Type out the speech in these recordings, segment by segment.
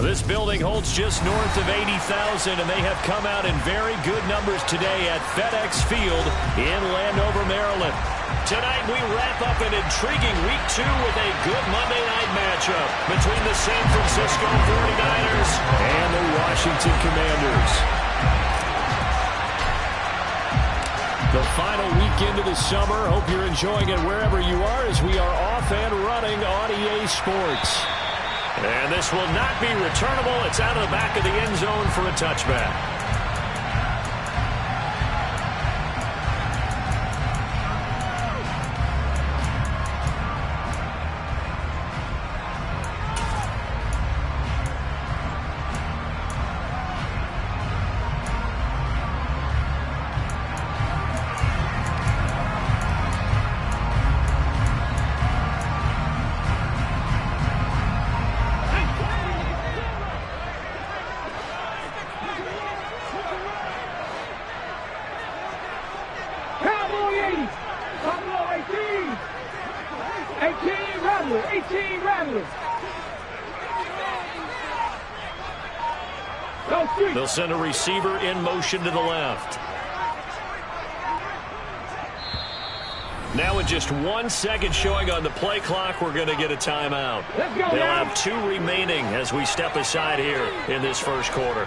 This building holds just north of 80,000, and they have come out in very good numbers today at FedEx Field in Landover, Maryland. Tonight we wrap up an intriguing Week 2 with a good Monday night matchup between the San Francisco 49ers and the Washington Commanders. The final weekend of the summer. Hope you're enjoying it wherever you are as we are off and running on EA Sports. And this will not be returnable. It's out of the back of the end zone for a touchback. They'll send a receiver in motion to the left. Now with just 1 second showing on the play clock, we're going to get a timeout. They'll have 2 remaining as we step aside here in this first quarter.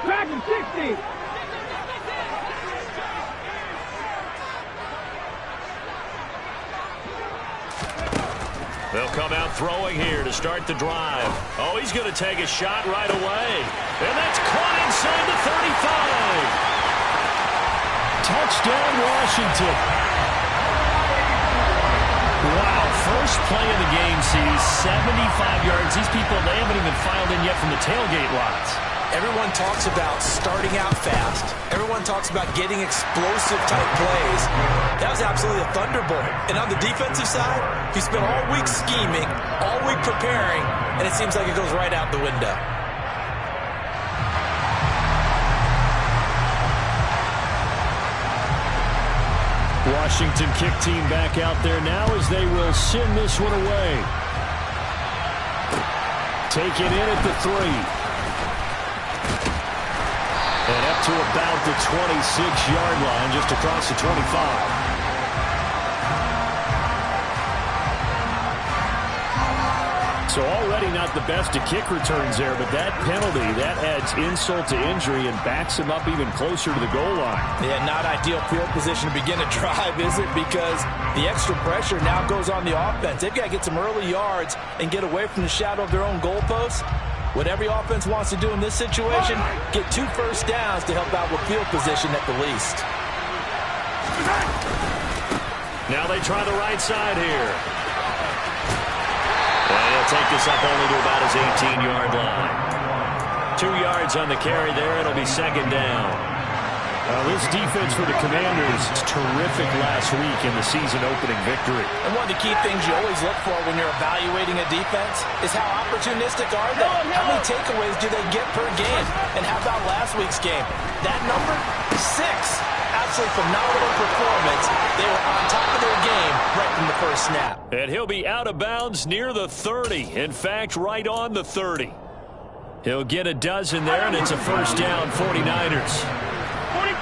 Dragon 60. They'll come out throwing here to start the drive. Oh, he's going to take a shot right away. And that's caught inside the 35. Touchdown, Washington. Wow, first play of the game sees 75 yards. These people, they haven't even filed in yet from the tailgate lots. Everyone talks about starting out fast. Everyone talks about getting explosive-type plays. That was absolutely a thunderbolt. And on the defensive side, he spent all week scheming, all week preparing, and it seems like it goes right out the window. Washington kick team back out there now as they will send this one away. Taken in at the 3. And up to about the 26-yard line, just across the 25. So already not the best of kick returns there, but that penalty, that adds insult to injury and backs him up even closer to the goal line. Yeah, not ideal field position to begin a drive, is it? Because the extra pressure now goes on the offense. They've got to get some early yards and get away from the shadow of their own goalposts. What every offense wants to do in this situation, get 2 first downs to help out with field position at the least. Now they try the right side here. And he'll take this up only to about his 18-yard line. 2 yards on the carry there. It'll be second down. This defense for the Commanders is terrific last week in the season-opening victory. And one of the key things you always look for when you're evaluating a defense is how opportunistic are they? How many takeaways do they get per game? And how about last week's game? That number? 6. Absolutely phenomenal performance. They were on top of their game right from the first snap. And he'll be out of bounds near the 30. In fact, right on the 30. He'll get a dozen there, and it's a first down, 49ers. 43.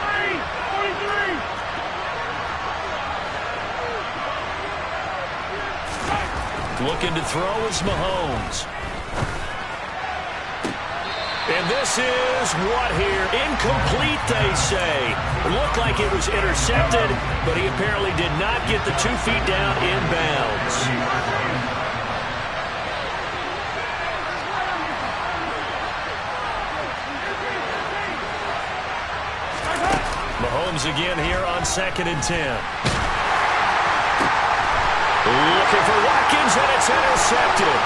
Looking to throw is Mahomes. And this is what here? Incomplete, they say. It looked like it was intercepted, but he apparently did not get the 2 feet down in bounds. Mahomes again here on 2nd and 10. Looking for Watkins, and it's intercepted.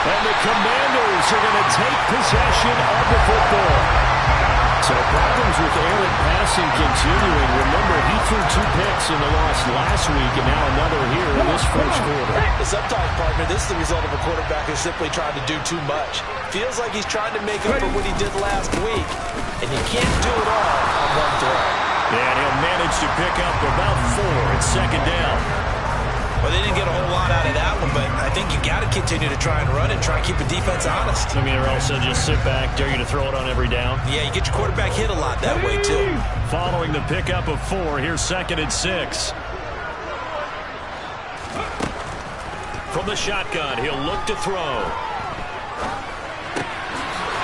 And the Commanders are going to take possession of the football. So problems with errant passing continuing. Remember, he threw 2 picks in the loss last week, and now another here in this first quarter. Sometimes, partner, this is the result of a quarterback who's simply trying to do too much. Feels like he's trying to make up for what he did last week, and you can't do it all on one throw. And he'll manage to pick up about 4 at second down. think you got to continue to try and run and try and keep the defense honest. I mean, or also just sit back, dare you to throw it on every down. Yeah, you get your quarterback hit a lot that way, too. Following the pickup of 4, here's 2nd and 6. From the shotgun, he'll look to throw.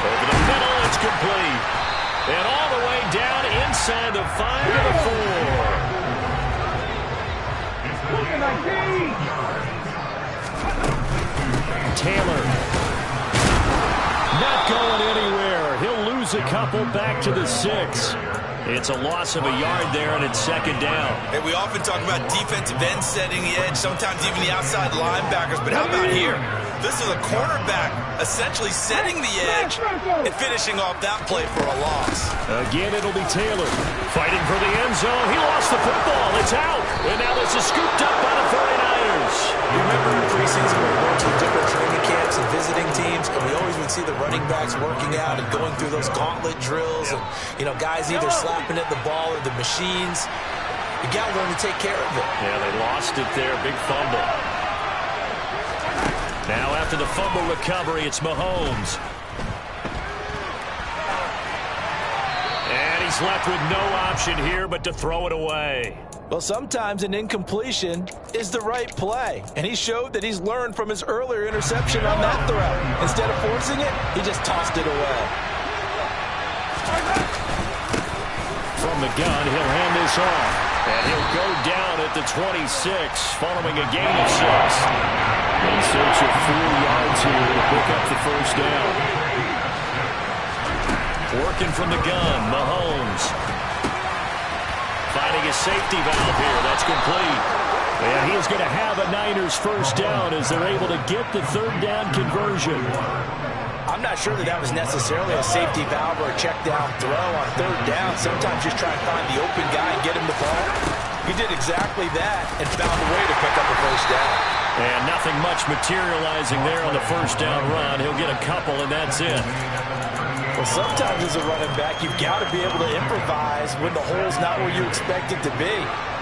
Over the middle, it's complete. And all the way down inside the 5 to the 4. Taylor. Not going anywhere. He'll lose a couple back to the 6. It's a loss of a yard there, and it's 2nd down. Hey, we often talk about defensive ends setting the edge, sometimes even the outside linebackers. But how about here? This is a cornerback essentially setting the edge and finishing off that play for a loss. Again, it'll be Taylor fighting for the end zone. He lost the football. It's out. And now this is scooped up by the 49ers. You remember in preseason we worked with different training camps and visiting teams, and we always would see the running backs working out and going through those gauntlet drills, and, you know, guys either slapping at the ball or the machines. You got to learn to take care of it. Yeah, they lost it there. Big fumble. Now after the fumble recovery, it's Mahomes. And he's left with no option here but to throw it away. Well, sometimes an incompletion is the right play, and he showed that he's learned from his earlier interception on that throw. Instead of forcing it, he just tossed it away. From the gun, he'll hand this off. And he'll go down at the 26 following a gain of 6. In search of 4 yards here to pick up the 1st down. Working from the gun, Mahomes. Finding a safety valve here. That's complete. And he's going to have a Niners 1st down as they're able to get the 3rd down conversion. I'm not sure that was necessarily a safety valve or a check down throw on 3rd down. Sometimes just try and find the open guy and get him the ball. He did exactly that and found a way to pick up a 1st down. And nothing much materializing there on the 1st down run. He'll get a couple, and that's it. Well, sometimes as a running back, you've got to be able to improvise when the hole's not where you expect it to be.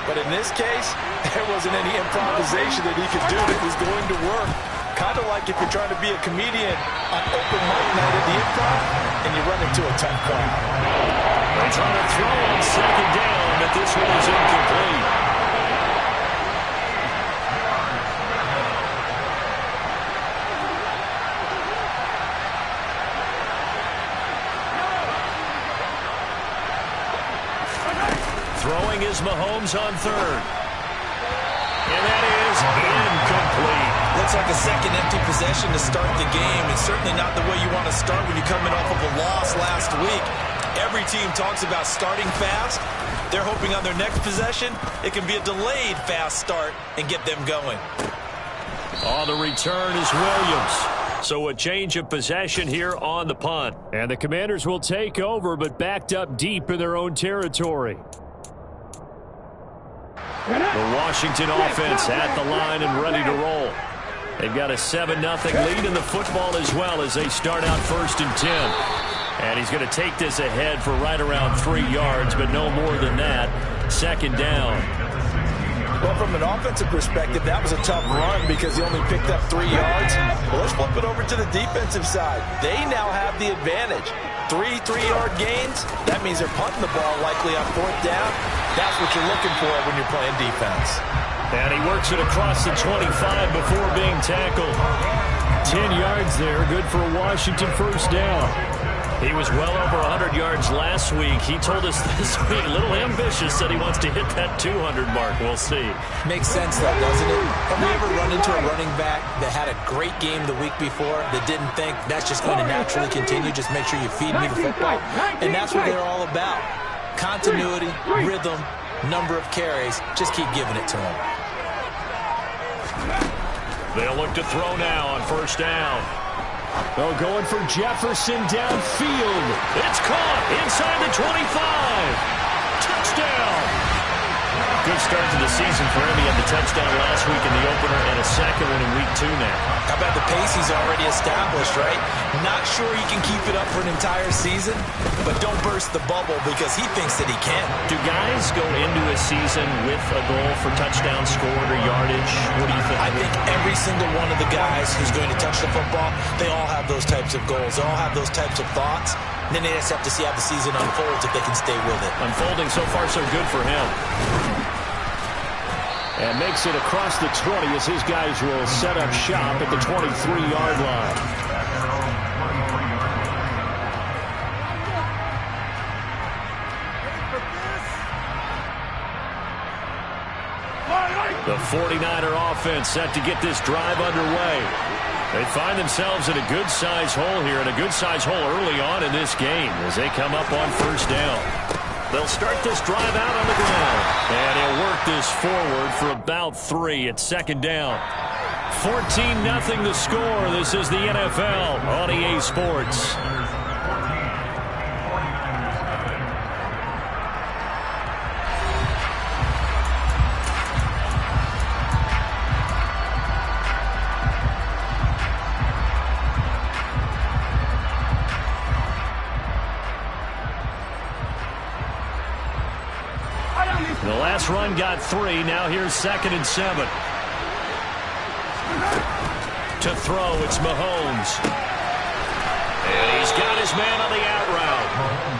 But in this case, there wasn't any improvisation that he could do that was going to work. Kind of like if you're trying to be a comedian on open mic night at the Improv and you run into a tough crowd. They're trying to throw on 2nd down, but this one is incomplete. Throwing is Mahomes on 3rd. And that is incomplete. Looks like a second empty possession to start the game. It's certainly not the way you want to start when you're coming off of a loss last week. Every team talks about starting fast. They're hoping on their next possession, it can be a delayed fast start and get them going. On the return is Williams. So a change of possession here on the punt. And the Commanders will take over, but backed up deep in their own territory. The Washington offense at the line and ready to roll. They've got a 7-0 lead in the football as well as they start out 1st and 10. And he's going to take this ahead for right around 3 yards, but no more than that. 2nd down. Well, from an offensive perspective, that was a tough run because he only picked up 3 yards. Well, let's flip it over to the defensive side. They now have the advantage. 3 3-yard gains, that means they're punting the ball likely on 4th down. That's what you're looking for when you're playing defense. And he works it across the 25 before being tackled. 10 yards there, good for a Washington 1st down. He was well over 100 yards last week. He told us this week, a little ambitious, that he wants to hit that 200 mark. We'll see. Makes sense, though, doesn't it? Have you ever run into a running back that had a great game the week before that didn't think that's just going to naturally continue? Just make sure you feed me the football. And that's what they're all about. Continuity, rhythm, number of carries. Just keep giving it to them. They'll look to throw now on 1st down. Oh, going for Jefferson downfield. It's caught inside the 25. Touchdown. good start to the season for him. He had the touchdown last week in the opener and a second one in week 2 now. How about the pace he's already established, right? Not sure he can keep it up for an entire season, but don't burst the bubble because he thinks that he can. Do guys go into a season with a goal for touchdown scored or yardage? What do you think? I think every single one of the guys who's going to touch the football, they all have those types of goals. They all have those types of thoughts. And then they just have to see how the season unfolds if they can stay with it. Unfolding so far so good for him. And makes it across the 20 as his guys will set up shop at the 23-yard line. The 49er offense set to get this drive underway. They find themselves in a good-sized hole here, and a good-sized hole early on in this game as they come up on first down. They'll start this drive out on the ground, and he'll work this forward for about 3 at second down. 14-0 the score. This is the NFL on EA Sports. The last run got 3. Now here's 2nd and 7. To throw, it's Mahomes. And he's got his man on the out route.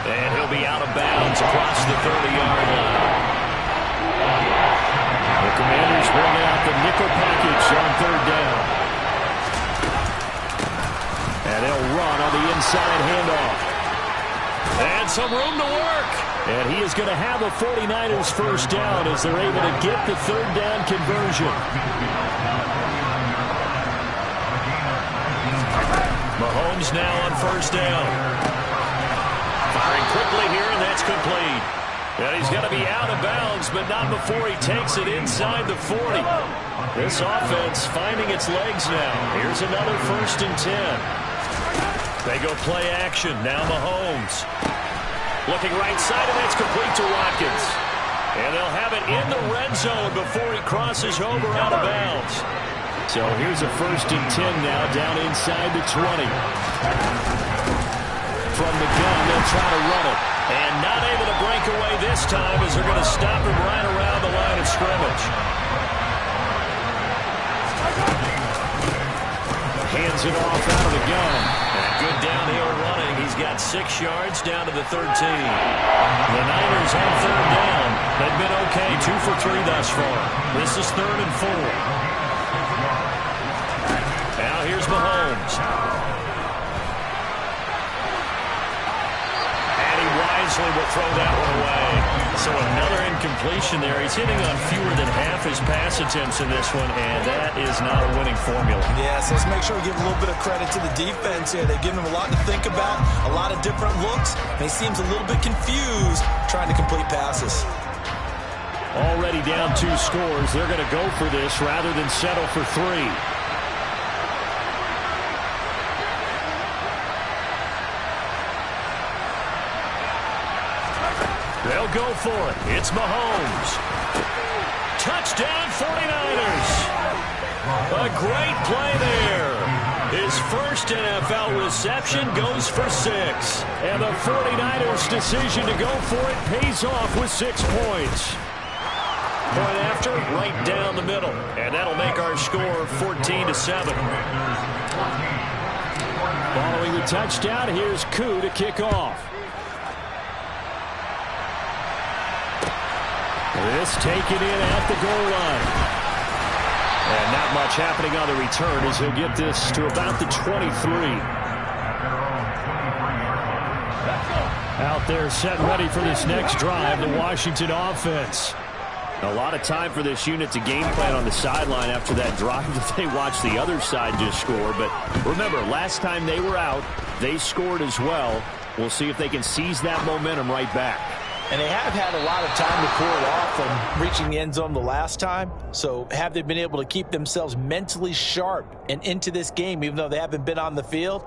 And he'll be out of bounds across the 30-yard line. The Commanders bring out the nickel package on 3rd down. And they'll run on the inside handoff. And some room to work. And he is going to have a 49ers first down as they're able to get the 3rd down conversion. Mahomes now on first down. Firing quickly here, and that's complete. And he's going to be out of bounds, but not before he takes it inside the 40. This offense finding its legs now. Here's another 1st and 10. They go play action. Now Mahomes. Looking right side, and that's complete to Watkins. And they'll have it in the red zone before he crosses over out of bounds. So here's a 1st and 10 now down inside the 20. From the gun, they'll try to run it. And not able to break away this time as they're going to stop him right around the line of scrimmage. Hands it off out of the gun. And good downhill running. He's got 6 yards down to the 13. The Niners on 3rd down. They've been okay, 2 for 3 thus far. This is 3rd and 4. Now here's Mahomes. And he wisely will throw that one away. So another incompletion there. He's hitting on fewer than half his pass attempts in this one, and that is not a winning formula. Yeah, so let's make sure we give a little bit of credit to the defense here. They've given him a lot to think about, a lot of different looks, and he seems a little bit confused trying to complete passes. Already down 2 scores. They're going to go for this rather than settle for 3. They'll go for it. It's Mahomes. Touchdown 49ers. A great play there. His first NFL reception goes for 6. And the 49ers' decision to go for it pays off with 6 points. Point after, right down the middle. And that'll make our score 14-7. Following the touchdown, here's Koo to kick off. This taken in at the goal line. And not much happening on the return as he'll get this to about the 23. Out there set and ready for this next drive, the Washington offense. A lot of time for this unit to game plan on the sideline after that drive that they watched the other side just score. But remember, last time they were out, they scored as well. We'll see if they can seize that momentum right back. And they have had a lot of time to cool off from reaching the end zone the last time. So have they been able to keep themselves mentally sharp and into this game, even though they haven't been on the field?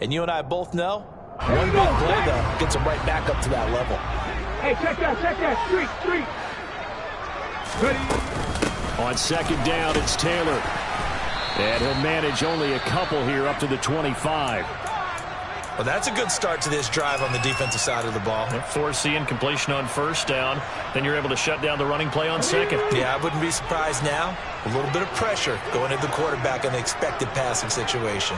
And you and I both know, one big play, though, gets them right back up to that level. Hey, check that, street. On second down, it's Taylor. And he'll manage only a couple here up to the 25. Well, that's a good start to this drive on the defensive side of the ball. Force the incompletion on first down. Then you're able to shut down the running play on second. Yeah, I wouldn't be surprised now. A little bit of pressure going into the quarterback in the expected passing situation.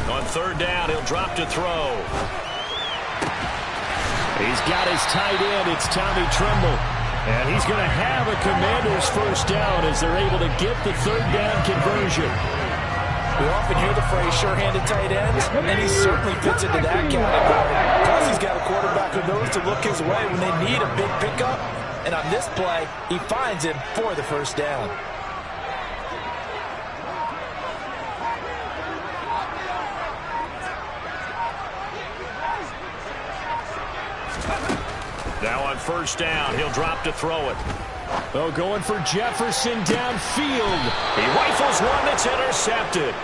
On third down, he'll drop to throw. He's got his tight end. It's Tommy Tremble. And he's going to have a Commanders first down as they're able to get the third down conversion. We often hear the phrase sure-handed tight ends, and he certainly fits into that category. Plus, he's got a quarterback who knows to look his way when they need a big pickup. And on this play, he finds him for the first down. Now on first down, he'll drop to throw it. Oh, going for Jefferson downfield. He rifles one that's intercepted.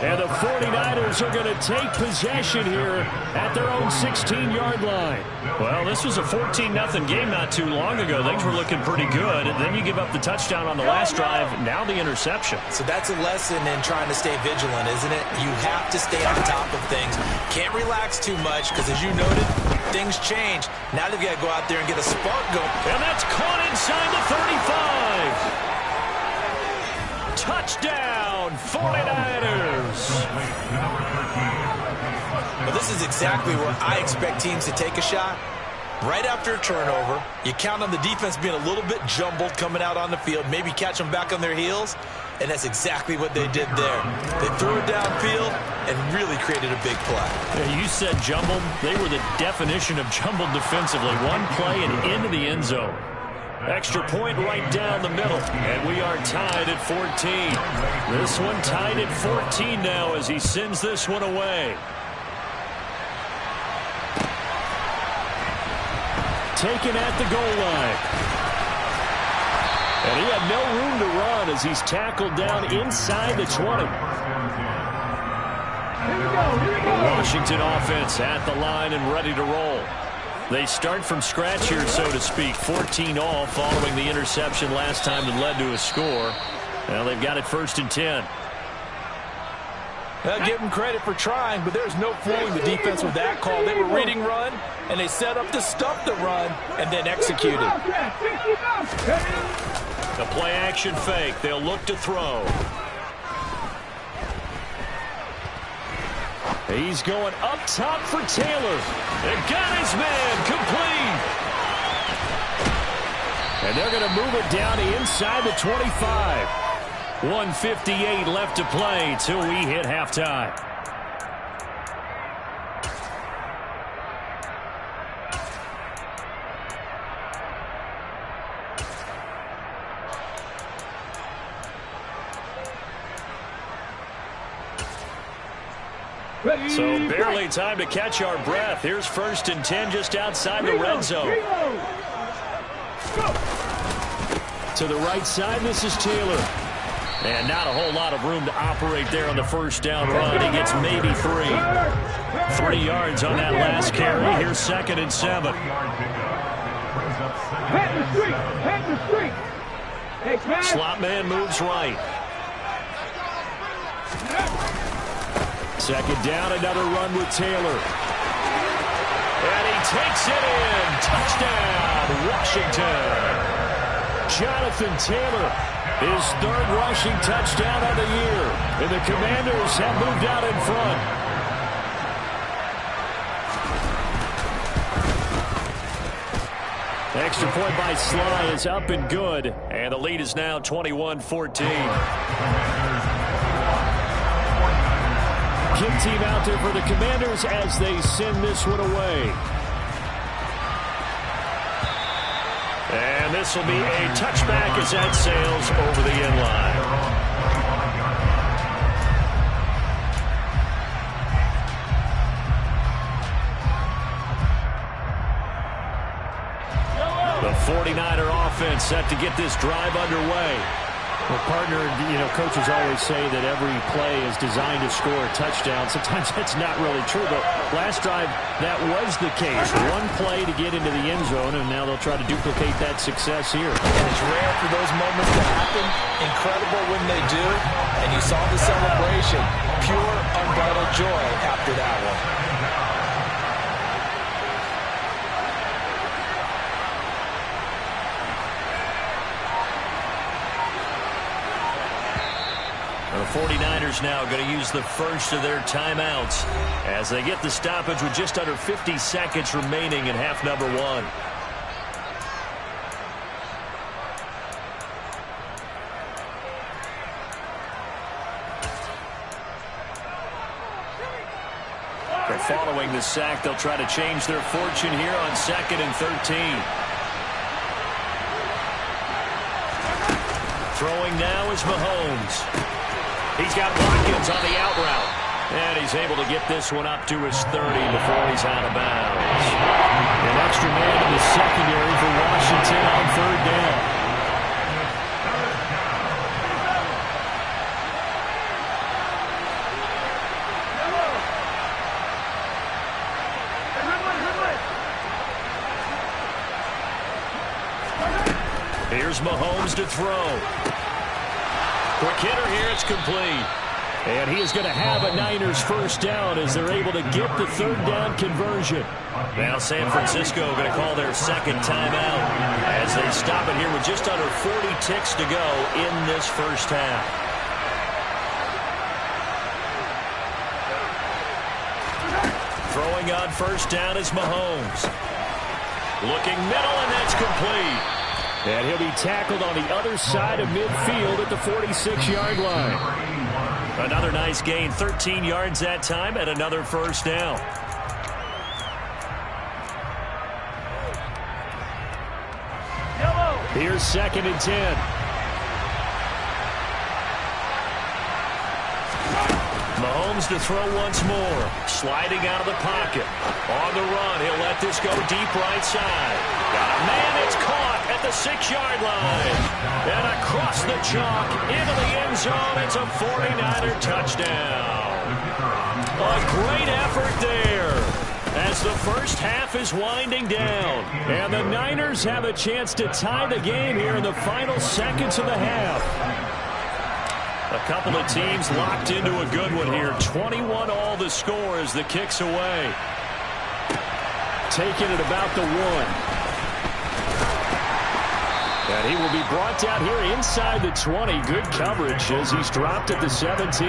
And the 49ers are going to take possession here at their own 16-yard line. Well, this was a 14-0 game not too long ago. Things were looking pretty good. And then you give up the touchdown on the last drive. Now the interception. So that's a lesson in trying to stay vigilant, isn't it? You have to stay on top of things. Can't relax too much because, as you noted, things change. Now they've got to go out there and get a spark going. And that's caught inside the 35. Touchdown, 49ers. Well, this is exactly where I expect teams to take a shot. Right after a turnover, you count on the defense being a little bit jumbled coming out on the field, maybe catch them back on their heels, and that's exactly what they did there. They threw it downfield and really created a big play. Yeah, you said jumbled. They were the definition of jumbled defensively. One play and into the end zone. Extra point right down the middle, and we are tied at 14. This one tied at 14 now as he sends this one away. Taken at the goal line. And he had no room to run as he's tackled down inside the 20. Washington offense at the line and ready to roll. They start from scratch here, so to speak. 14 all following the interception last time that led to a score. Now they've got it 1st and 10. I'll give them credit for trying, but there's no fooling the defense with that call. They were reading run, and they set up to stop the run and then executed. The play action fake. They'll look to throw. He's going up top for Taylor. They've got his man complete. And they're going to move it down inside the 25. 1:58 left to play till we hit halftime. So barely time to catch our breath. Here's 1st and 10 just outside the red zone. To the right side, this is Taylor. And not a whole lot of room to operate there on the first down run. He gets maybe 3. 3 yards on that last carry. Here's 2nd and 7. Slot man moves right. 2nd down, another run with Taylor. And he takes it in. Touchdown, Washington. Jonathan Taylor, his 3rd rushing touchdown of the year. And the Commanders have moved out in front. Extra point by Sly is up and good. And the lead is now 21-14. Kick team out there for the Commanders as they send this one away. And this will be a touchback as that sails over the end line. The 49er offense set to get this drive underway. Well, partner, coaches always say that every play is designed to score a touchdown. Sometimes that's not really true, but last drive, that was the case. One play to get into the end zone, and now they'll try to duplicate that success here. And it's rare for those moments to happen. Incredible when they do. And you saw the celebration. Pure, unbridled joy after that one. The 49ers now going to use the first of their timeouts as they get the stoppage with just under 50 seconds remaining in half number one. They're following the sack. They'll try to change their fortune here on 2nd and 13. Throwing now is Mahomes. He's got Watkins on the out route. And he's able to get this one up to his 30 before he's out of bounds. An extra man in the secondary for Washington on 3rd down. Here's Mahomes to throw. Quick hitter here, it's complete. And he is going to have a Niners first down as they're able to get the 3rd down conversion. Now San Francisco going to call their second timeout as they stop it here with just under 40 ticks to go in this first half. Throwing on first down is Mahomes. Looking middle, and that's complete. And he'll be tackled on the other side of midfield at the 46-yard line. Another nice gain, 13 yards that time, and another first down. Here's 2nd and 10. Mahomes to throw once more. Sliding out of the pocket. On the run, he'll let this go deep right side. Got a man, it's caught at the 6-yard line. And across the chalk into the end zone. It's a 49er touchdown. A great effort there as the first half is winding down. And the Niners have a chance to tie the game here in the final seconds of the half. A couple of teams locked into a good one here. 21 all the score as the kick's away. Taking it about the 1. And he will be brought down here inside the 20. Good coverage as he's dropped at the 17.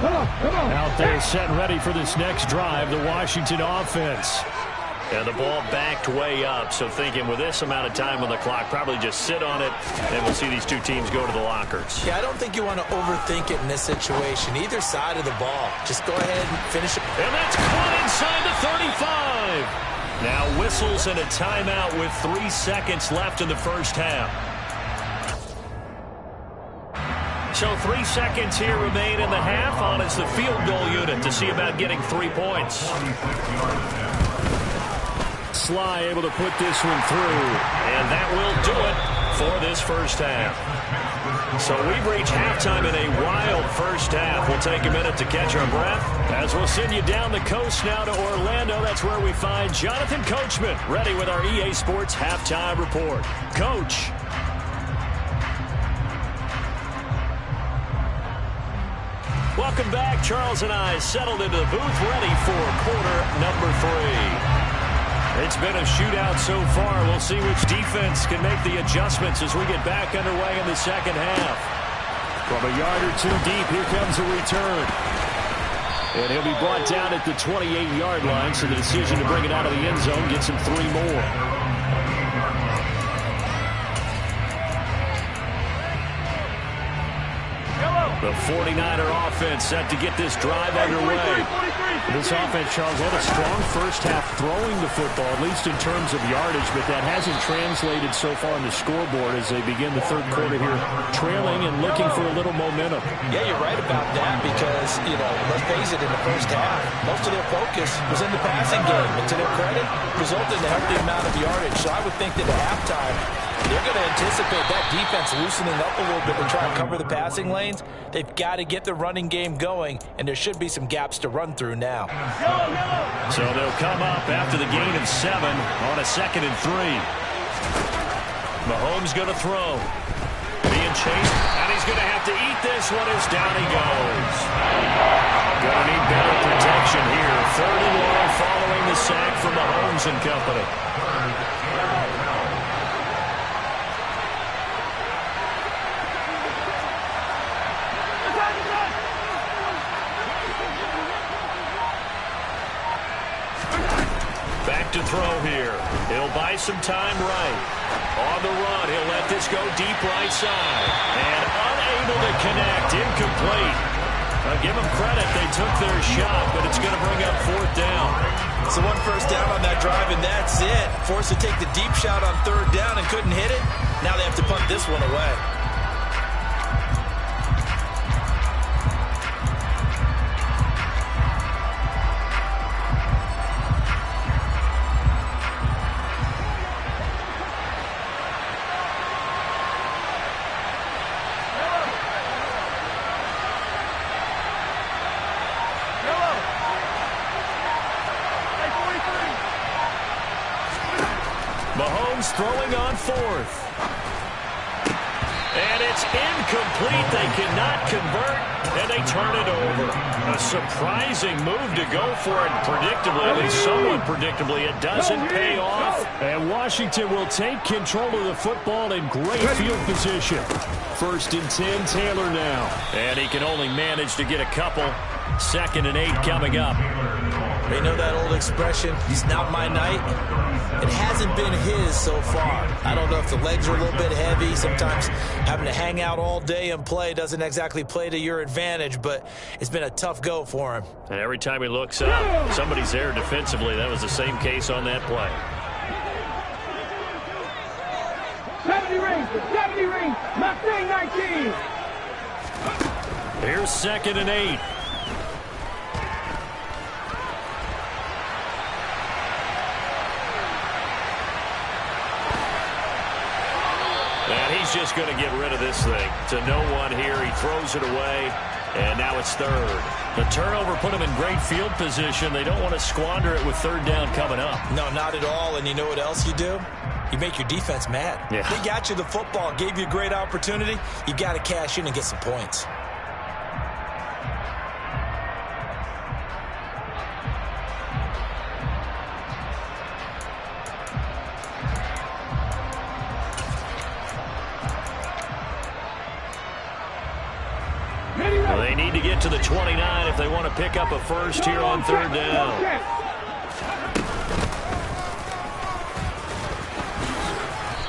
Out there set and ready for this next drive, the Washington offense. And the ball backed way up, so thinking with this amount of time on the clock, probably just sit on it, and we'll see these two teams go to the lockers. Yeah, I don't think you want to overthink it in this situation. Either side of the ball. Just go ahead and finish it. And that's caught inside the 35. Now whistles and a timeout with 3 seconds left in the first half. So 3 seconds here remain in the half on as the field goal unit to see about getting 3 points. Sly able to put this one through, and that will do it for this first half. So we've reached halftime in a wild first half. We'll take a minute to catch our breath as we'll send you down the coast now to Orlando. That's where we find Jonathan Coachman ready with our EA Sports Halftime Report. Coach. Welcome back. Charles and I settled into the booth ready for quarter number 3. It's been a shootout so far. We'll see which defense can make the adjustments as we get back underway in the second half. From a yard or two deep, here comes a return. And he'll be brought down at the 28-yard line, so the decision to bring it out of the end zone gets him 3 more. The 49er offense set to get this drive underway. This offense, Charles, had a strong first half throwing the football, at least in terms of yardage, but that hasn't translated so far on the scoreboard as they begin the third quarter here, trailing and looking for a little momentum. Yeah, you're right about that because, let's face it, in the first half, most of their focus was in the passing game. And to their credit, resulted in a healthy amount of yardage. So I would think that at halftime, they're going to anticipate that defense loosening up a little bit to try and cover the passing lanes. They've got to get the running game going, and there should be some gaps to run through now. So they'll come up after the gain of 7 on a 2nd and 3. Mahomes going to throw. Being chased, and he's going to have to eat this one as down he goes. Going to need better protection here. 3rd and long following the sack from Mahomes and company. Back to throw here. He'll buy some time right. On the run, he'll let this go deep right side. And unable to connect. Incomplete. Give them credit. They took their shot, but it's going to bring up 4th down. So 1 first down on that drive, and that's it. Forced to take the deep shot on 3rd down and couldn't hit it. Now they have to punt this one away. Mahomes throwing on 4th. And it's incomplete. They cannot convert, and they turn it over. A surprising move to go for it. Predictably, at least somewhat predictably, it doesn't pay off. And Washington will take control of the football in great field position. 1st and 10, Taylor now. And he can only manage to get a couple. 2nd and 8 coming up. They know that old expression, he's not my night. It hasn't been his so far. I don't know if the legs are a little bit heavy. Sometimes having to hang out all day and play doesn't exactly play to your advantage, but it's been a tough go for him. And every time he looks up, somebody's there defensively. That was the same case on that play. 70 rings, Mustang 19. Here's 2nd and 8. And he's just going to get rid of this thing. To no one here. He throws it away. And now it's 3rd. The turnover put him in great field position. They don't want to squander it with 3rd down coming up. No, not at all. And you know what else you do? You make your defense mad. Yeah. They got you the football, gave you a great opportunity. You got to cash in and get some points. Well, they need to get to the 29 if they want to pick up a first here on 3rd down.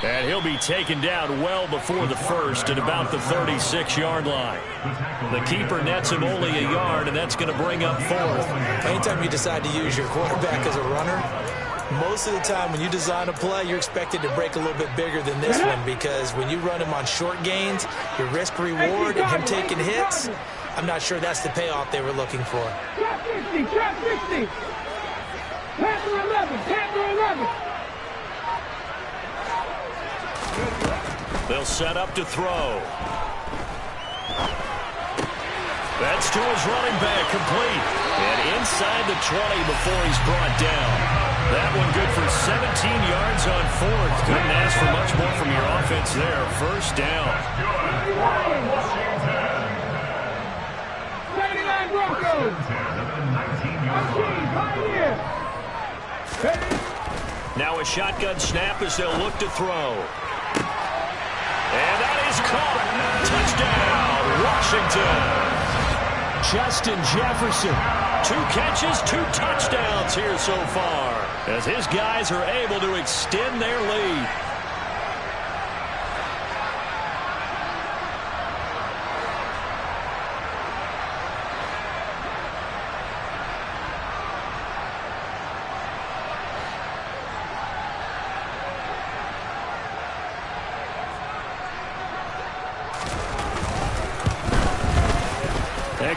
And he'll be taken down well before the first at about the 36-yard line. The keeper nets him only a yard, and that's going to bring up 4th. Anytime you decide to use your quarterback as a runner, most of the time when you design a play, you're expected to break a little bit bigger than this one because when you run him on short gains, your risk-reward and him taking hits, I'm not sure that's the payoff they were looking for. Trap 60, trap 60. Panther 11, Panther 11. They'll set up to throw. That's to his running back, complete. And inside the 20 before he's brought down. That one good for 17 yards on 4th. Couldn't ask for much more from your offense there. First down. 79 Broncos. Now a shotgun snap as they'll look to throw. And that is caught. Touchdown, Washington. Justin Jefferson. 2 catches, 2 touchdowns here so far as his guys are able to extend their lead.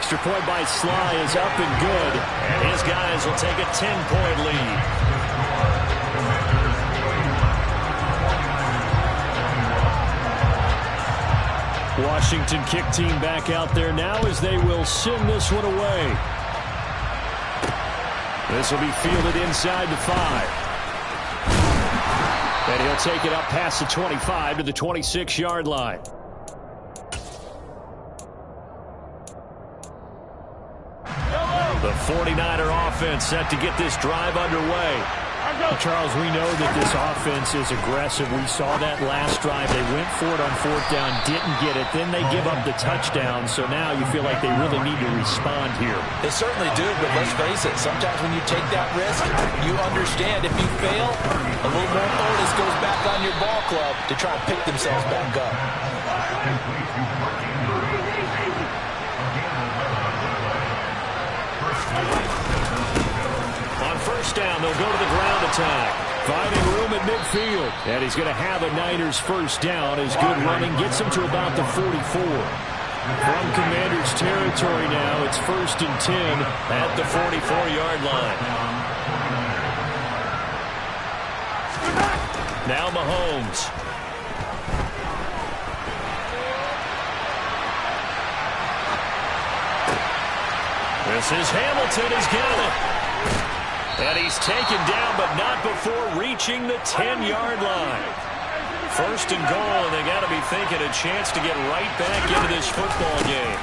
extra point by Sly is up and good, and his guys will take a 10-point lead. Washington kick team back out there now as they will send this one away. This will be fielded inside the 5. And he'll take it up past the 25 to the 26-yard line. The 49er offense set to get this drive underway. Charles, we know that this offense is aggressive. We saw that last drive. They went for it on 4th down, didn't get it. Then they give up the touchdown. So now you feel like they really need to respond here. They certainly do, but let's face it. Sometimes when you take that risk, you understand if you fail, a little more onus goes back on your ball club to try and pick themselves back up. On 1st down, they'll go to the ground attack. Finding room at midfield. And he's going to have a Niners 1st down as good running gets him to about the 44. From Commanders territory now, it's 1st and 10 at the 44-yard line. Now Mahomes. This is Hamilton. He's got it. And he's taken down, but not before reaching the 10-yard line. 1st and goal, and they got to be thinking a chance to get right back into this football game.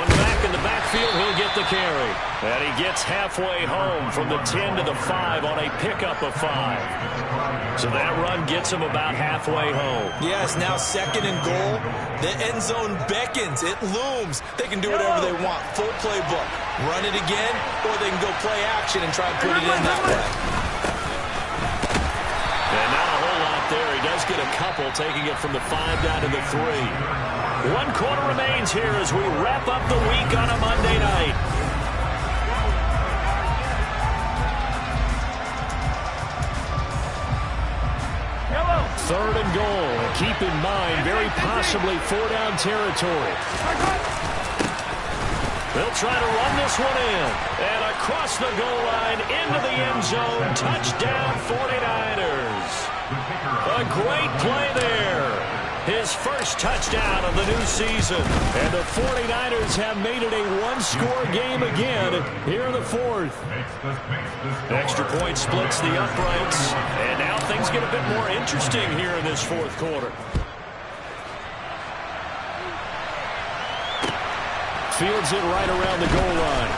One back in the backfield, he'll get the carry. And he gets halfway home from the 10 to the 5 on a pickup of 5. So that run gets him about halfway home. Yes, now 2nd and goal. The end zone beckons. It looms. They can do whatever they want. Full playbook. Run it again, or they can go play action and try and put it in that way. And not a whole lot there. He does get a couple, taking it from the 5 down to the 3. 1 quarter remains here as we wrap up the week on a Monday night. Third and goal. And keep in mind, very possibly 4-down territory. They'll try to run this one in. And across the goal line, into the end zone. Touchdown, 49ers. A great play there. His first touchdown of the new season. And the 49ers have made it a one-score game again here in the 4th. Extra point splits the uprights. And now things get a bit more interesting here in this 4th quarter. Fields it right around the goal line.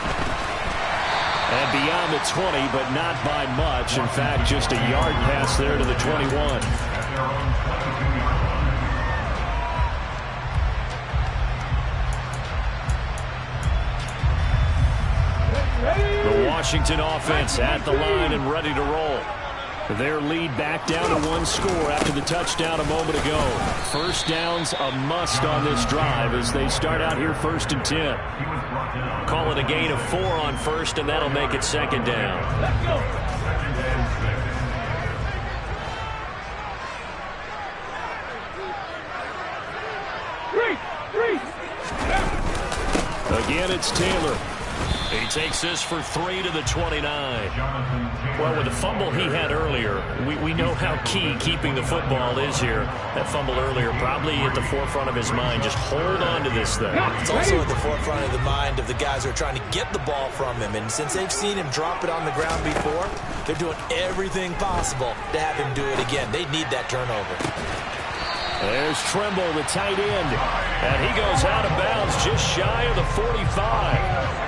And beyond the 20, but not by much. In fact, just a yard pass there to the 21. The Washington offense at the line and ready to roll. Their lead back down to 1 score after the touchdown a moment ago. 1st down's a must on this drive as they start out here 1st and 10. Call it a gain of 4 on 1st, and that'll make it 2nd down. Let's go. Again, it's Taylor. He takes this for 3 to the 29. Well, with the fumble he had earlier, we know how key keeping the football is here. That fumble earlier probably at the forefront of his mind. Just hold on to this thing. It's also at the forefront of the mind of the guys who are trying to get the ball from him. And since they've seen him drop it on the ground before, they're doing everything possible to have him do it again. They need that turnover. There's Trimble, the tight end. And he goes out of bounds just shy of the 45.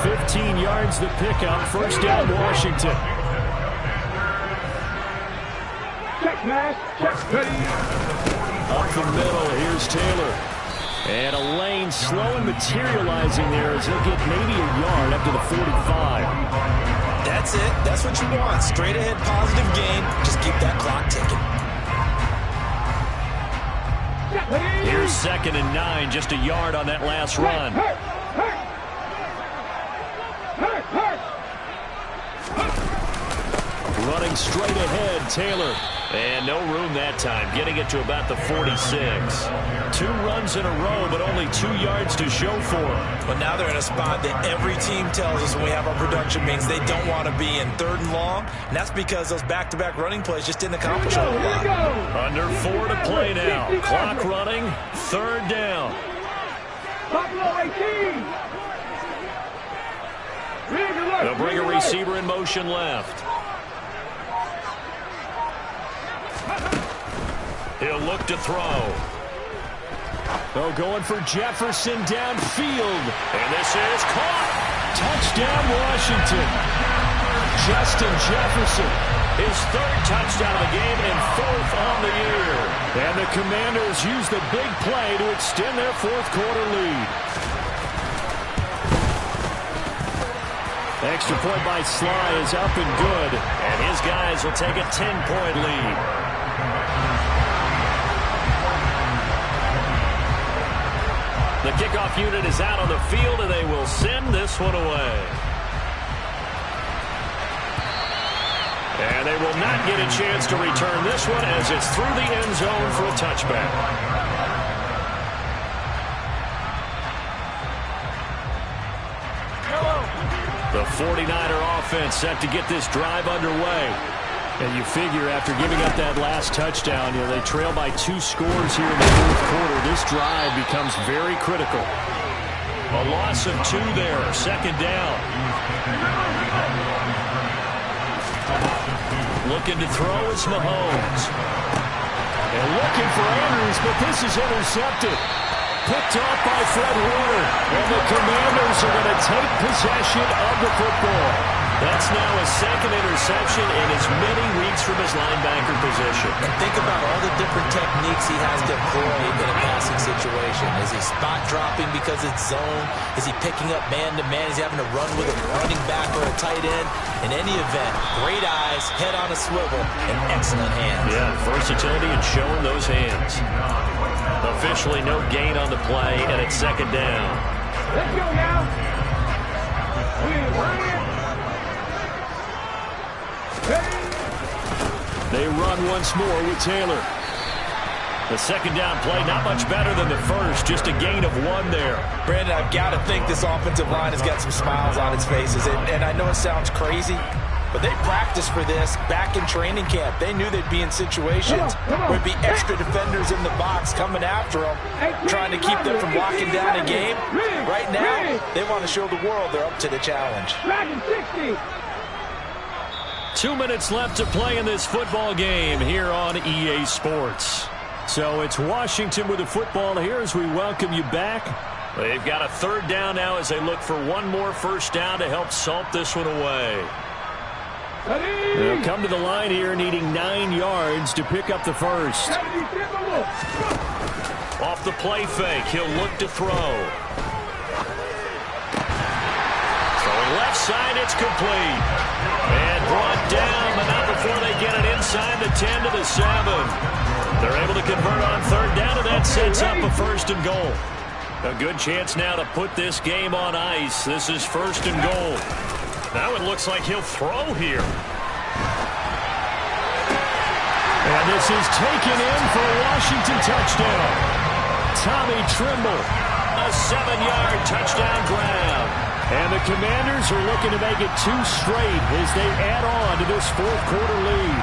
15 yards the pickup. 1st down, Washington. Check, man. Check. Up the middle, here's Taylor. And a lane slow and materializing there as he'll get maybe a yard up to the 45. That's it. That's what you want. Straight ahead positive gain. Just keep that clock ticking. Here's 2nd and 9, just a yard on that last run. Running straight ahead, Taylor. And no room that time, getting it to about the 46. 2 runs in a row, but only 2 yards to show for them. But now they're in a spot that every team tells us when we have our production means they don't want to be in 3rd and long. And that's because those back-to-back running plays just didn't accomplish a whole lot. Under 4 to play now. Clock running, 3rd down. Buffalo 18. They'll bring a receiver in motion left. He'll look to throw. They're going for Jefferson downfield. And this is caught. Touchdown, Washington. Justin Jefferson, his 3rd touchdown of the game and 4th on the year. And the Commanders use the big play to extend their 4th quarter lead. Extra point by Sly is up and good. And his guys will take a 10-point lead. The kickoff unit is out on the field, and they will send this one away. And they will not get a chance to return this one as it's through the end zone for a touchback. The 49er offense set to get this drive underway. And you figure after giving up that last touchdown, they trail by 2 scores here in the 4th quarter. This drive becomes very critical. A loss of 2 there, 2nd down. Looking to throw is Mahomes. And looking for Andrews, but this is intercepted. Picked off by Fred Warner. And the Commanders are going to take possession of the football. That's now a 2nd interception in as many weeks from his linebacker position. And think about all the different techniques he has to employ in a passing situation. Is he spot dropping because it's zone? Is he picking up man-to-man? Is he having to run with a running back or a tight end? In any event, great eyes, head on a swivel, and excellent hands. Yeah, versatility and showing those hands. Officially no gain on the play, and it's 2nd down. Let's go now. They run once more with Taylor. The 2nd down play, not much better than the first, just a gain of 1 there. Brandon, I've got to think this offensive line has got some smiles on its faces. And I know it sounds crazy, but they practiced for this back in training camp. They knew they'd be in situations where there'd be extra defenders in the box coming after them, trying to keep them from locking down a game. Right now, they want to show the world they're up to the challenge. 60. 2 minutes left to play in this football game here on EA Sports. So it's Washington with the football here as we welcome you back. They've got a 3rd down now as they look for 1 more 1st down to help salt this one away. They'll come to the line here needing 9 yards to pick up the 1st. Off the play fake, he'll look to throw. Throwing left side, it's complete. And brought down, but not before they get it inside the 10 to the 7. They're able to convert on 3rd down, and that sets up a 1st and goal. A good chance now to put this game on ice. This is 1st and goal. Now it looks like he'll throw here. And this is taken in for a Washington touchdown. Tommy Tremble, a 7-yard touchdown grab. And the Commanders are looking to make it 2 straight as they add on to this 4th quarter lead.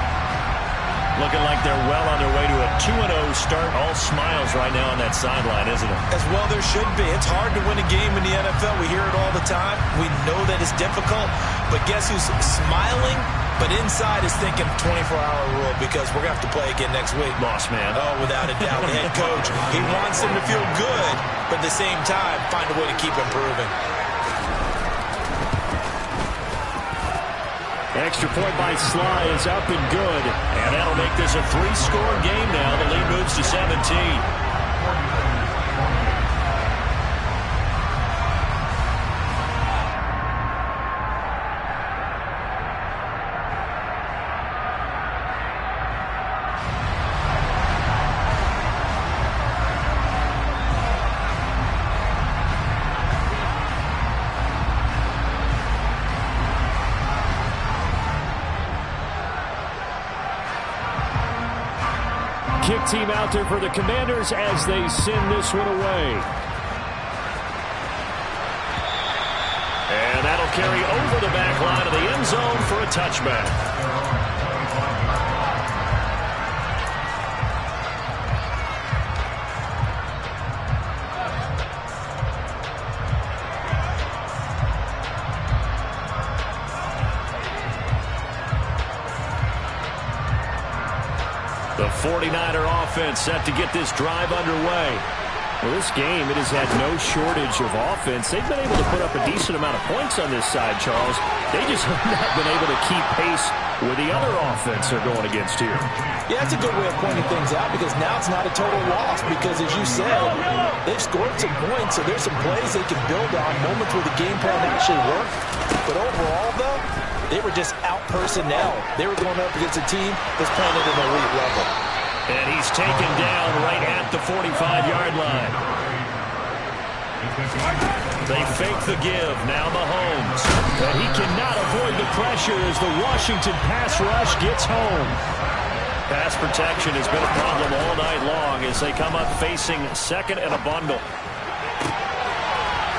Looking like they're well on their way to a 2-0 start. All smiles right now on that sideline, isn't it? As well there should be. It's hard to win a game in the NFL. We hear it all the time. We know that it's difficult. But guess who's smiling? But inside is thinking 24-hour rule because we're going to have to play again next week. Boss man. Oh, without a doubt. The head coach, he wants them to feel good, but at the same time, find a way to keep improving. Extra point by Sly is up and good. And that'll make this a 3-score game now. The lead moves to 17. kick team out there for the Commanders as they send this one away. And that'll carry over the back line of the end zone for a touchback. The 49er offense set to get this drive underway. Well, this game, it has had no shortage of offense. They've been able to put up a decent amount of points on this side, Charles. They just have not been able to keep pace with the other offense they're going against here. Yeah, that's a good way of pointing things out because now it's not a total loss because, as you said, they've scored some points, so there's some plays they can build on, moments where the game plan actually worked. But overall, though, they were just out-personnel. They were going up against a team that's playing at an elite level. And he's taken down right at the 45-yard line. They fake the give. Now Mahomes. But he cannot avoid the pressure as the Washington pass rush gets home. Pass protection has been a problem all night long as they come up facing second and a bundle.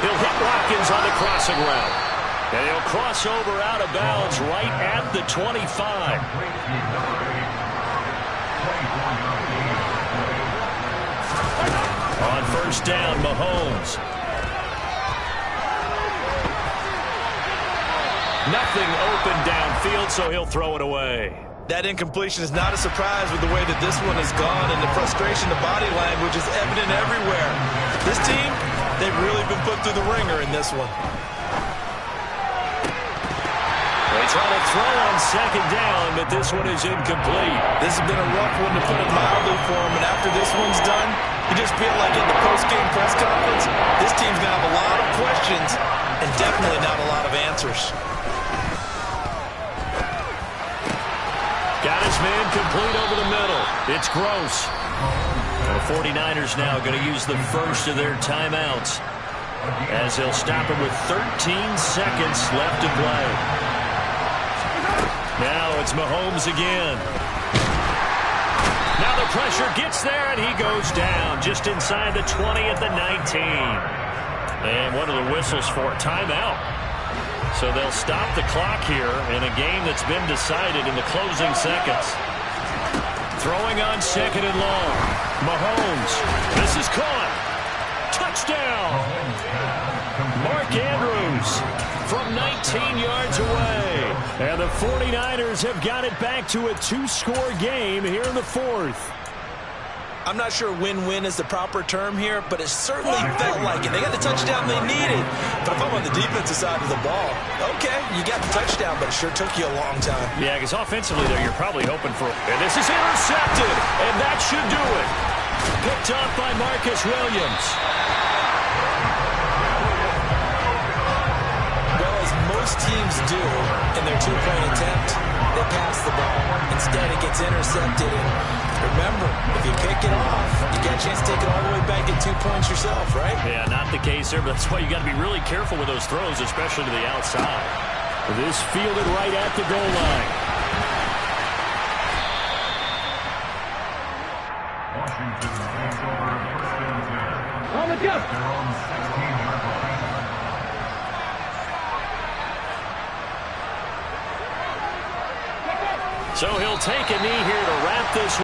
He'll hit Watkins on the crossing route. And he'll cross over out of bounds right at the 25. On first down, Mahomes. Nothing open downfield, so he'll throw it away. That incompletion is not a surprise with the way that this one has gone, and the frustration, the body language is evident everywhere. This team, they've really been put through the ringer in this one. They try to throw on second down, but this one is incomplete. This has been a rough one to put it mildly for him, and after this one's done, you just feel like in the post-game press conference, this team's going to have a lot of questions and definitely not a lot of answers. Got his man complete over the middle. It's Gross. The 49ers now going to use the first of their timeouts as they'll stop him with 13 seconds left to play. Now it's Mahomes again. Now the pressure gets there, and he goes down just inside the 20 at the 19. And one of the whistles for a timeout. So they'll stop the clock here in a game that's been decided in the closing seconds. Throwing on second and long. Mahomes. This is caught. Touchdown. Mark Andrews from 19 yards away. And the 49ers have got it back to a 2-score game here in the fourth. I'm not sure win-win is the proper term here, but it certainly felt like it. They got the touchdown they needed. But if I'm on the defensive side of the ball, okay, you got the touchdown, but it sure took you a long time. Yeah, because offensively there, you're probably hoping for... And this is intercepted, and that should do it. Picked up by Marcus Williams. Well, as most teams do in their two-point attempt, they pass the ball. Instead, it gets intercepted. And remember, if you pick it off, you got a chance to take it all the way back at 2 points yourself, right? Yeah, not the case there, but that's why you got to be really careful with those throws, especially to the outside. This fielded right at the goal line. On the jump. So he'll take a knee here to wrap this